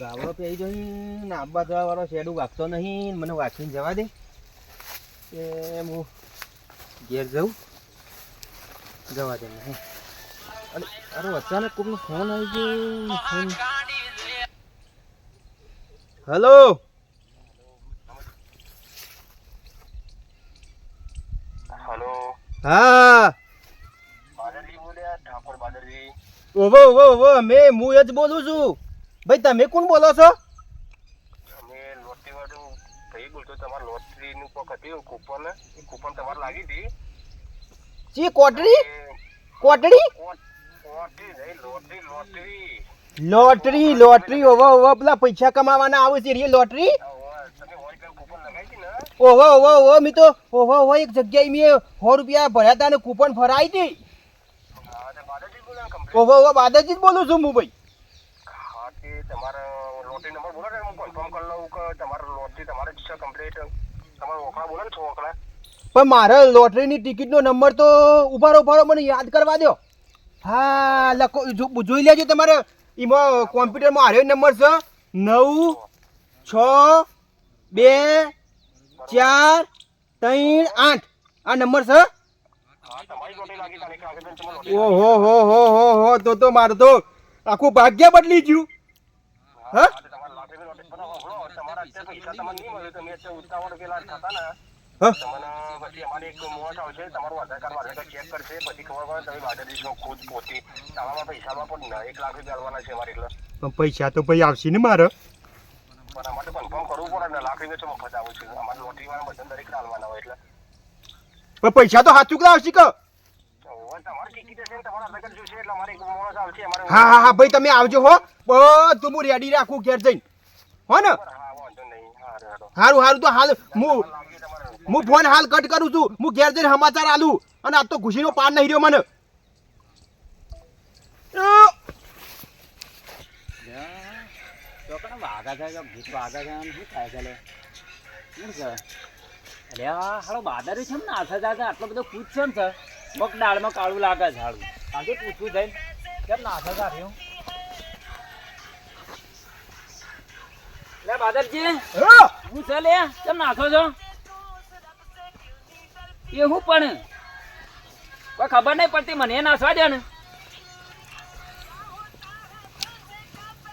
ગાવડો payee જોઈ ને આબા જવા વાળો શેડું વાગતો નહીં, મને વાગીને જવા દે કે હું ઘેર જઉં. જવા દે નહીં. અરે અચાનક કોઈનો ફોન આવી ગયો. ફોન. હેલો. હેલો. હા બાદરજી બોલ્યા? ઠાકોર બાદરજી? ઓવો ઓવો ઓવો હું જ બોલું છું. ભાઈ તમે કોણ બોલો છો? અમે લોટરી વાળું ભાઈ બોલતો. તમારે લોટરીનું કોક હતી કૂપન, એ કૂપન તમારે લાગી હતી? ચી કોટડી? કોટડી? લોટરી નહીં, લોટરી લોટરી. લોટરી લોટરી ઓવો ઓવો પેલા પૈસા કમાવાના આવે છે રે લોટરી. તમે હોય પેલું કૂપન લગાવી હતી ને? ઓવો ઓવો ઓવો મી તો ઓવો ઓવો એક જગ્યાએ મેં 100 રૂપિયા ભર્યા હતા ને કૂપન ફરાઈ હતી. હા તે બાદરજી બોલ્યા કમ્પ્લીટ? ઓવો ઓવો બાદાજી જ બોલું છું હું ભાઈ. હા તે તમારા લોટરી નંબર બોલો ને, હું કન્ફર્મ કરી લઉં કે તમારો લોટરી તમારે જ છે કમ્પ્લીટ. તમારા ઓકળા બોલો ને, 6 ઓકળા. પણ મારે લોટરીની ટિકિટનો નંબર તો ઉભારો ઉભારો મને યાદ કરવા દો. હા લખો જોઈ લેજો તમારે એમાં કોમ્પ્યુટરમાં હાર્યો નંબર છે 9 6 2 4 3 8. આ નંબર છે. હા તમારી લોટરી લાગી તારીખ લાગે તો તમારી લોટરી. ઓહો હો હો હો હો તો મારે તો આખું ભાગ્ય બદલી ગયું. હા તમારા લોટરી લોટરી બધા હોભળો. તમારા અત્યારે પૈસા તમને નહીં મળે. તમે અત્યારે ઉતાવળ પેલા થતા ને હા તમને પછી અમારી એક મોટ આવશે, તમારું આધાર કાર્ડ ચેક કરશે, પછી ખબર પડે તમે બાદરજી છો ખુદ પોતી. તમારા પૈસામાં પણ 1 લાખ રૂપિયા આલવાના છે અમારે. એટલે પણ પૈસા તો ભાઈ આવશે ને મારે. પણ અમારે કન્ફર્મ કરવું પડે ને, 1 લાખ રૂપિયા તો મફત આવું છે. અમારે લોટરી વાળા બધા દરેક આલવાના હોય. એટલે પણ પૈસા તો સાચું કે આવશે કે? તમારે ટિકિટ હશે ને તમારા આધાર કાર્ડ જોશે એટલે અમારે એક મોણસ આવશે. અમારે હા હા હા ભાઈ તમે આવજો હો. બધું હું રેડી રાખું ઘેર જઈને હો ને. હા વાંધો નહીં. હા રેડો. સારું સારું તો હાલ હું લાગી તમારે ફોન હાલ કટ કરું છું. હું ઘેર જઈને સમાચાર આલું. અને આજ તો ખુશીનો પાર નહીં રહ્યો મને. વાગા થાય ગીત વાગા થાય શું થાય ચાલે શું છે? અરે આ હાલો બાદરે છે ને આથા જાતા આટલો બધો પૂછ છે ને મગ દાળમાં કાળું લાગે છે હાડું. આજે પૂછવું થાય કેમ નાથા જા રહ્યું? લે બાદરજી હું છે લે કેમ નાથો છો? એ હું પણ કોઈ ખબર નહીં પડતી મને નાસવા દે ને.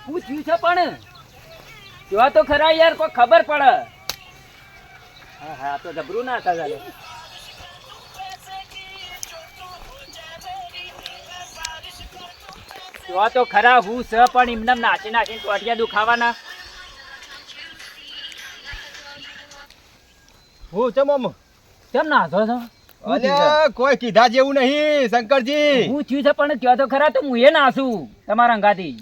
હું થયું છે પણ જોવા તો ખરા યાર, કોઈ ખબર પડે. હા હા તો જબરું ના હતા ચાલે. જોવા તો ખરા હું છે પણ એમને નાચી નાચીને ટોટિયા દુખાવાના. હું છે મમ. કેમ નાચો છો? અલ્યા કોઈ કીધા જેવું નહીં શંકરજી. હું થયું છે પણ કયો તો ખરા તો હું એ નાસું તમારા અંગાથી.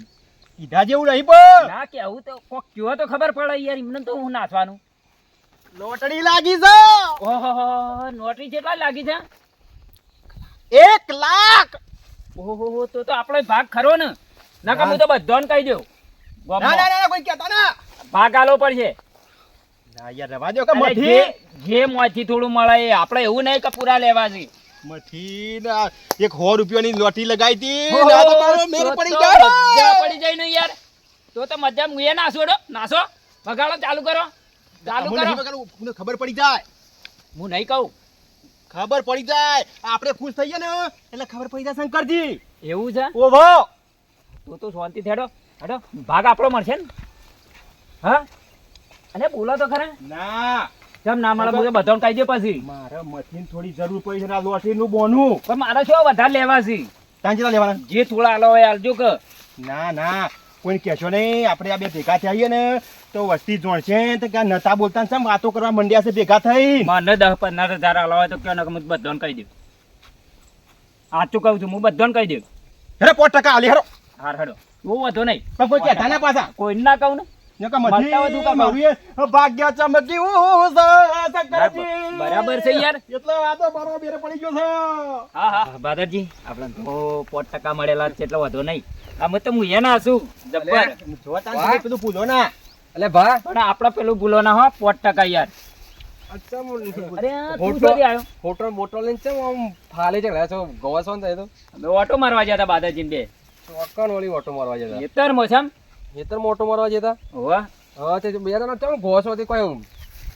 કીધા જેવું નહીં પણ ના કેવું તો કોક કયો તો ખબર પડે યાર. એમને તો હું નાચવાનું. લોટરી લાગી છે. ઓહો નોટરી કેટલા લાગી છે? 1 લાખ. ઓહો તો આપણો ભાગ ખરો ને. નકર હું તો બધાને કહી દઉં. ના ના ના કોઈ કહેતા ના. ભાગ આલો પડશે. ના યાર રવા દો કે અરે મઠી. જે મોંથી થોડું મળે એ આપણે એવું નહીં કે પૂરા લેવા છે. મઠી ના એક 100 રૂપિયાની લોટરી લગાઈ હતી. ઓહો, ના તો મારો મેર તો પડી તો જાય. મજા પડી જાય ને યાર. તો મજા હું એ નાસો નાસો વગાડો ચાલુ કરો ચાલુ અમને કરો. નહીં વગાડવું, અમને ખબર પડી જાય. હું નહીં કહું. ખબર પડી જાય. આપણે ખુશ થઈએ ને એટલે ખબર પડી જાય શંકરજી. એવું છે ઓહો તો શાંતિ થેડો હેડો ભાગ આપણો મળશે ને. હા અને બોલો તો ખરા ના કેમ ના મળે હું બધાને કહી દે પછી. મારે મઠીની થોડી જરૂર પડી છે ને આ લોટરીનું બોનું. પણ મારે શું વધારે લેવા છે? તાંજલા લેવાના. જે થોડા આલો હોય આલજો કે. ના ના કોઈ કહેશો નહીં. આપણે આ બે ભેગા થઈએ ને તો વસ્તી જોણશે તો કે નતા બોલતા ને વાતો કરવા મંડ્યા છે ભેગા થઈ. મને 10-15 હજાર આલો હોય તો કયો ને હું બધાને કહી દઉં. સાચું કહું છું હું બધાને કહી દઉં. હેરો 5% આલે હેરો. હાર હેડો બહુ વધુ નહીં. પણ કોઈ કહેતા ના પાછા. કોઈ ના કહું ને. મળતા વધુ કામ આવે. ભાગ્ય ચમક્યું શંકરજી. બરાબર છે યાર. એટલે આ તો મારો બેરે પડી ગયો છે. હા હા બાદરજી આપણે તો 5% મળેલા છે એટલે વધુ નહીં. આમ તો હું એના છું જબ્બર. જોતા તમે પેલું ભૂલો ના. એટલે ભા પણ આપણે પેલું ભૂલો ના હો 5% યાર. અચ્છા અરે તું જોડી આવ્યો. ફોટો બોટો લઈને છે આમ ફાલે ચડ્યા છો ગવા છો ને તો અમે ઓટો મારવા ગયા હતા બાદાજી બે. ચોક્કન વાળી ઓટો મારવા જતા એતર મોસમ ખેતર મોટો મારવા જતા હોવા હા તે બે જણા ચાલો ઘોસ હોતી કોઈ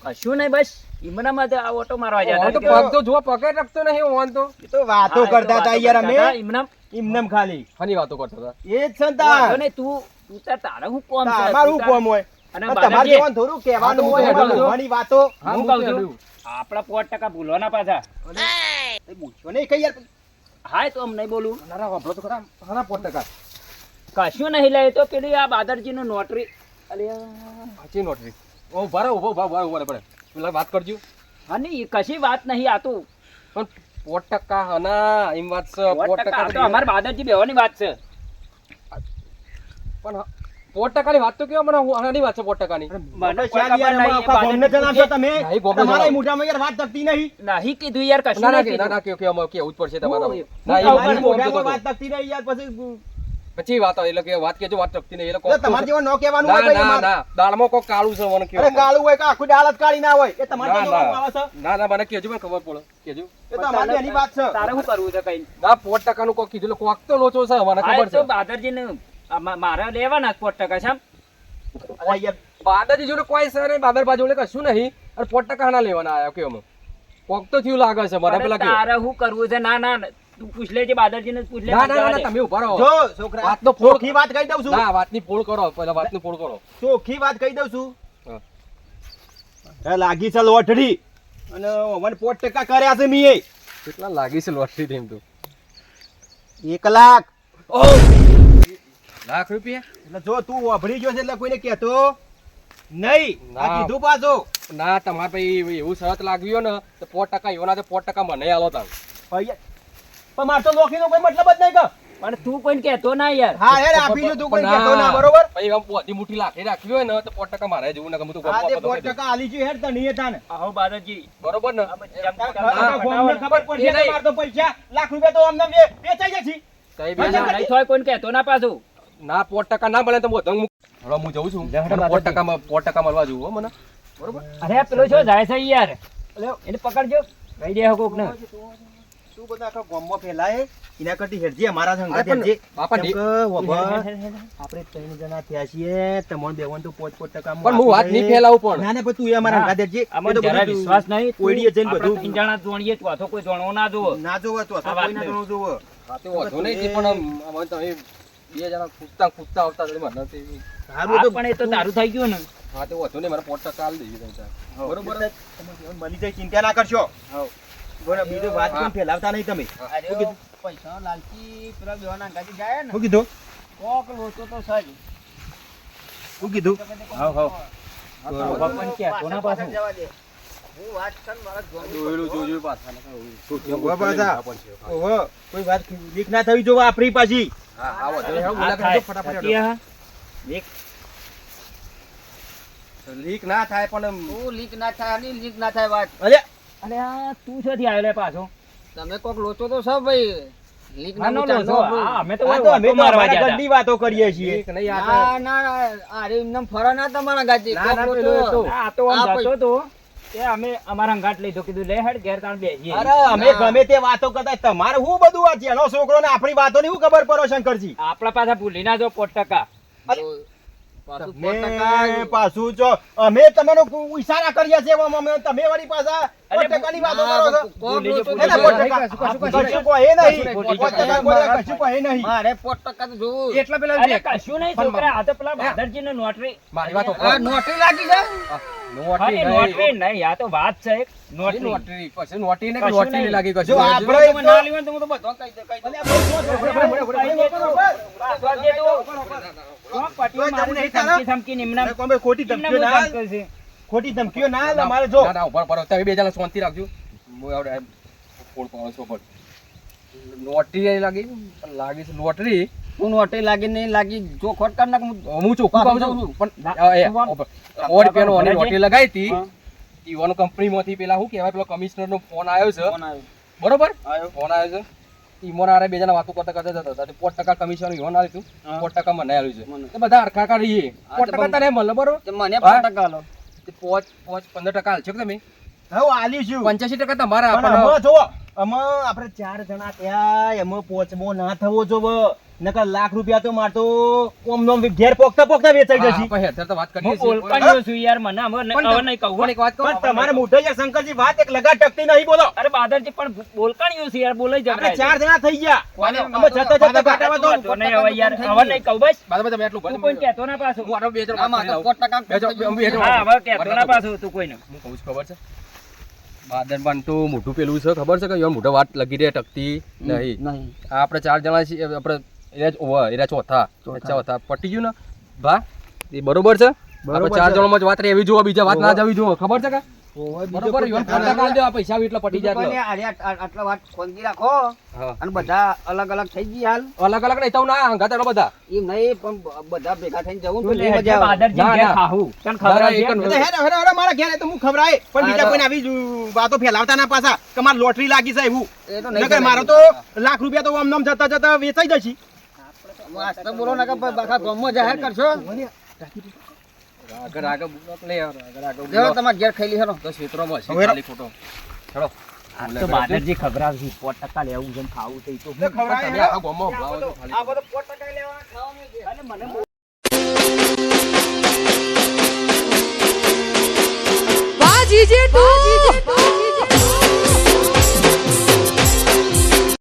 કશું નહીં બસ ઈમનામાં તો આ ઓટો મારવા હવે તો જતા પગ તો જો પકડ રાખતો નહીં ઓન તો એ તો વાતો કરતા હતા યાર અમે ઈમનામ એમનેમ ખાલી ફની વાતો કરતા હતા એ જ સંતા વાંધો નહીં, તું તારે હું કોમ છે? અમારું તું કોમ હોય અને અને તમારે બાદાજી, જેવાનું થોડું કહેવાનું હા, તો હોય હું એમાં કહું છું. ભગવાનની વાતો હા, હું હું કહું તો છું અડ્યું. આપણા 5% ભૂલવાના પાછા. એ પૂછ્યો નહીં કઈ યાર હાય તો આમ નહીં બોલું, નાના વાપરો તો ખરા હાના 5%. કશું નહીં લે તો પેલી આ બાદરજીનું નોટરી અલ્યા સાચી નોટરી ઓ ભરે ઉભો ભરે પેલા વાત કરજો હા નહીં કશી વાત નહીં, આ તો પણ 5% હના એમ વાત છે 5% આ તો 5% અમારા બાદરજી બેવાની વાત છે. પણ 5% ની વાત તો કેવા મને આની વાત છે 5% ની મને કોઈ ચાલ ખબર યાર, નહીં, આખા ગામને જણાવશો તમે નહીં, ગામને તમારા જણાવો. મોઢામાં યાર વાત તકતી નહીં નહીં કીધું યાર, કશું ના ના નહીં કે ના કીધું. ના કે અમે કેવું જ પડશે તમારા હું- ના હું એ તમારી મારી મોઢામાં વાત વાત તકતી નહીં યાર પછી પછી વાત આવે એટલે કે વાત કેજો વાત ટકતી નહીં એટલે એટલે તમારે જેવા ન કહેવાનું હોય ના ભાઈ ના અમારે. ના દાળમાં કોક કાળું છે મને અરે કેવું કાળું હોય કે આખું ડાળ જ કાળી ના હોય એ તમારે ના જેવા આવે છે ના ના મને કેજો મને ખબર પડે કેજો એ તો અમારી બેની વાત છે તારે શું કરવું છે કઈ? ના 5% નું કોક કીધું એટલે કોક તો લોચો છે મને હા, ખબર એ તો છે બાદરજીને મારે લેવાના 5% છે આમ. અરે યાર બાદાજી જોડે કોઈ છે નહીં બાબર બાજુ જોડે કશું નહીં અને 5% ના લેવાના આયા કે અમે કોક તો થયું લાગે છે મને અરે પેલા કે તારે શું કરવું છે? ના ના તું પૂછ લેજે, બાદરજીને જ પૂછ લે. ના ના ના તમે ઉભા રહો જો છોકરા વાતનો ફોડ ચોખ્ખી વાત કહી દઉં છું ના વાતની ફોડ કરો પહેલા વાતની ફોડ કરો ચોખ્ખી વાત કહી દઉં છું હા. એ લાગી છે લોટરી અને મને 5% કર્યા છે મીએ કેટલા લાગી છે લોટરી તેમ તો 1 લાખ લાખ રૂપિયા એટલે જો તું વાપરી ગયો છે એટલે કોઈને કહેતો નહીં આ ના. કીધું પાછો ના તમારે ભાઈ એવું શરત લાગ્યું ને તો 5% એવાના તો 5% મને આલો તાર ભાઈ પણ મારે તો લોખીનો કોઈ મતલબ જ નહીં કે પણ તું કોઈને કહેતો ના યાર. હા યાર આપી જો તું કોઈ કહેતો ના બરોબર ભાઈ આમ પોતી મુઠ્ઠી લાખી રાખવી હોય ને તો 5% મારે જેવું ને ગમતું આ તે 5% આલી છે હેડ તને એ તાને આહો બાદરજી, બરોબર ને આ બધી જમ- તારા જમ- ગામને ખબર પડશે કે મારે તો પૈસા લાખ રૂપિયા તો અમને વેચાઈ જશે કઈ ના, ના, નહીં થોય કોઈને કહેતો ના પાછું. ના 5% ના મળે તો હું ધંગ હવે હું જઉં છું 5% મળવા જવું હો મને બરોબર અરે આ પેલો શું જાય છે યાર, એને પકડજો, કહી દે કોક ને. તું બધા આખા ગામમાં ફેલાય એના કરતી હેડજે અમારા સંગાત અરે પણ હેડજે બાપા કેમ કે વભા આપણે 3 જણા થયા છીએ તમને બેવન તો 5% પણ હું વાત નહીં ફેલાવું પણ ના ના પણ તું એ અમારા ના, સંગાત હેડજે આમાં જરા વિશ્વાસ નહીં. કોઈડીએ જઈને આપણે બધું ત્રણ જણા જોણીએ, ચોથો કોઈ જોણવો ના જોવો. ના જોવે તો આ વાત કોઈ ના નહીં. જોવે હા તો વાંધો નહીં તે પણ આમ તમે બે જણા ખૂટતા આવતા તો મને તે સારું હા, તો પણ એ તો તારું થઈ ગયું ને. હા તો વાંધો નહીં મને 5% આલ દેજો તમે બરોબર બરોબર મળી જાય ચિંતા ના કરશો બરાબર બીજો વાત હા. પણ ફેલાવતા નહીં તમે શું કીધું પૈસા લાલચી પેલા બેવાના ગાડી જાય ને શું કીધું કોક લોચો તો સજ. શું કીધું હાવ હાવ. પણ કહેતો ના પાછું. જોયેલું જોયું પાછા ઉભા પાછા. ઓહો કોઈ વાત લીક ના થવી જોવા આપણી પાછી હા હા વાંધો નહીં આ બોલા થાય. કરજો ફટાફટ થતી હા. એક લીક ના થાય પણ લીક ના થાય ની લીક ના થાય વાત અરે અરે આ તું છેથી આવ્યો લે પાછો? તમે કોક લોચો તો છો ભાઈ લીક ના આનો વિચાર લોચો. ન હોય. હા, અમે તો આ ઓય તો અમે વાતો તો મારવા અમારા ગયા ઘરની વાતો કરીએ છીએ લીક નહીં આ ના ના અરે એમને ફરા ના તમારા ગાજી ના, કોક ના, લોચો. પેલું તો. હતા. આ તો આમ આ જતો તો તે અમે અમારા અંગાટ લીધો, કીધું લે હેડ ઘેર તાણ બેસીએ. અરે અમે ગમે તે વાતો કરતા તમારે શું બધું આ જેનો છોકરો ને આપણી વાતો ની શું ખબર પડો શંકરજી આપણા પાછા ભૂલી ના જો 5%. પાછું 5% મેં પાછું જો અમે તમને ઈશારા કરીએ છીએ એવામાં અમે તમે વળી પાછા અરે 5% ની વાતો ના, કરો છો કોક ભૂલી લોચો જજો, તો ભૂલી એટલે જજો. 5% કશું કોઈ નહીં ભૂલી 5% જજો. કોઈ કશું કોઈ નહીં મારે 5% તો જોવું એટલા પેલા અરે કશું નહીં છોકરા, આ તો પેલા બાદરજીને નોટરી. મારી વાત આ નોટરી લાગી છે હા, એ નોટરી નહીં, આ તો વાત છે એક નોટરી. નોટરી પછી નોટરી ને કશું નોટરી નહીં. લાગી જો કશું આપણે તમે ના લેવા ને તો હું તો બધો કહી દઉં, કહી દઉં. પાછળ જે તો કોક પટીઓ મારી ધમકી ધમકી નિમના ખોટી નિમના ધમકીઓ બહુ ના ધમકી છે. ખોટી ધમકીઓ ના આલે અમારે જો ના ના ઉભા પડો તમે બે જણા શાંતિ રાખજો હું આવડે ફોન પાડો છો પણ નોટરી લાગી પણ લાગી છે નોટરી હું નોટરી લાગી નહીં લાગી જો ખોટ કર નાખ હું ચોખ્ખું કહું છું પણ ના, એ, તું આમ- સો રૂપિયાનો ઓની નોટરી લગાવી હતી હા. ઈવાનો કંપનીમાંથી પેલા શું કહેવાય પેલો કમિશનર નો ફોન આવ્યો છે ફોન આવ્યો. બરોબર આવ્યો. ફોન આવ્યો છે ઈમોન આરે બે જણા વાતો કરતા કરતા જતા હતા 5% કમિશન ઈવોન આવ્યું હતું હા. 5% મને આવ્યું મને. છે તો બધા હરખા રહીએ હા, તો 5% તને મળે બરોબર તે મને હા? 5% આલો તે 15% હાલશો કે તમે હવે આલી છું 85% તમારા પણ આપણને આમાં જો આમાં આપણે 4 જણા થયા એમાં પોચમો ના થવો જો નકર લાખ રૂપિયા તો માર તો ઓમ નોમ ઘેર પોકતા પોકતા વેચાઈ હા, જશે. પણ હેઠળ તો વાત કરીએ હું છીએ. ઓળખાણ્યો છું યાર, મને હવે નહીં કહું પણ એક વાત કહું? પણ તમારે મોઢે યાર શંકરજી વાત એક લગા ટકતી નહીં બોલો. અરે બાદરજી પણ બોલકાણ્યો છે યાર, બોલાઈ આપણે જબરાય 4 જણા થઈ ગયા. કોને? અમે જતા જતા કાટાવા તો તો નહીં હવે યાર, હવે નહીં કહું બસ. બાદમાં તમે આટલું તું ભર. કોઈ કહેતો ના પાછું. હું આટલો બે હજાર આમાં તો વાત કરી 1% બે હજાર- બે હજાર હા, વાત હવે કહેતો ના પાછું તું કોઈને. હું કહું છું ખબર છે બાદરબાન તો મોઢું પેલું છે ખબર છે કે યાર મોઢા વાત લગી રહે ટકતી નહીં. નહીં આ આપણે 4 જણા છીએ આપણે એરા ચોથા પટી ગયું ને ભા એ બરોબર છે આપણે 4 જણામાં જ વાત રહે એવી જોવો બીજા વાત ના જવી જોવો ખબર છે કે બરોબર ઈવન કોન્ટેક્ટ આલ દો આ પૈસા આવી એટલે પટી જાય કોઈને એટલે. આરે આટલા વાત ખોંદી રાખો હા અને બધા અલગ અલગ થઈ ગઈ હાલ અલગ અલગ નહીં તો ના હંગાત એટલા બધા એમ નહીં પણ બધા ભેગા થઈને જવું તો તું નહીં લે, મજા આવે. બાદરજી ના, ઘેર ના. ખાવું. તને ના, ખબર ના, છે? એક જ તો હેડ હેડ હેડ મારા ઘેર એ તો હું ખવડાય પણ બીજા કોઈને આવી વાતો ફેલાવતા ના પાછા કે મારે લોટરી લાગી છે એવું. એ તો નહીં નકર મારો તો લાખ રૂપિયા તો આમ નામ જતા જતા વેચાઈ જશે. વાસ્તવ બોલો ને કે બાકા ગામમાં જાહેર કરશો આગળ આગળ બોલો તો લે યાર, આગળ જો બોલો. તમારે ઘેર ખાઈ હરો તો ક્ષેત્રોમાં હશે હવે ખાલી ખોટો ચલો આ તો બાદરજી ખવડાવશે. 5% લેવું છે ને ખાવું છે ઈ તો હું. ખવડાય તમે આ ગામમાં ઉભા હો તો ખાલી આ બધો 1% લેવા ખાવાનું છે. અરે મને વાહ જીજે તું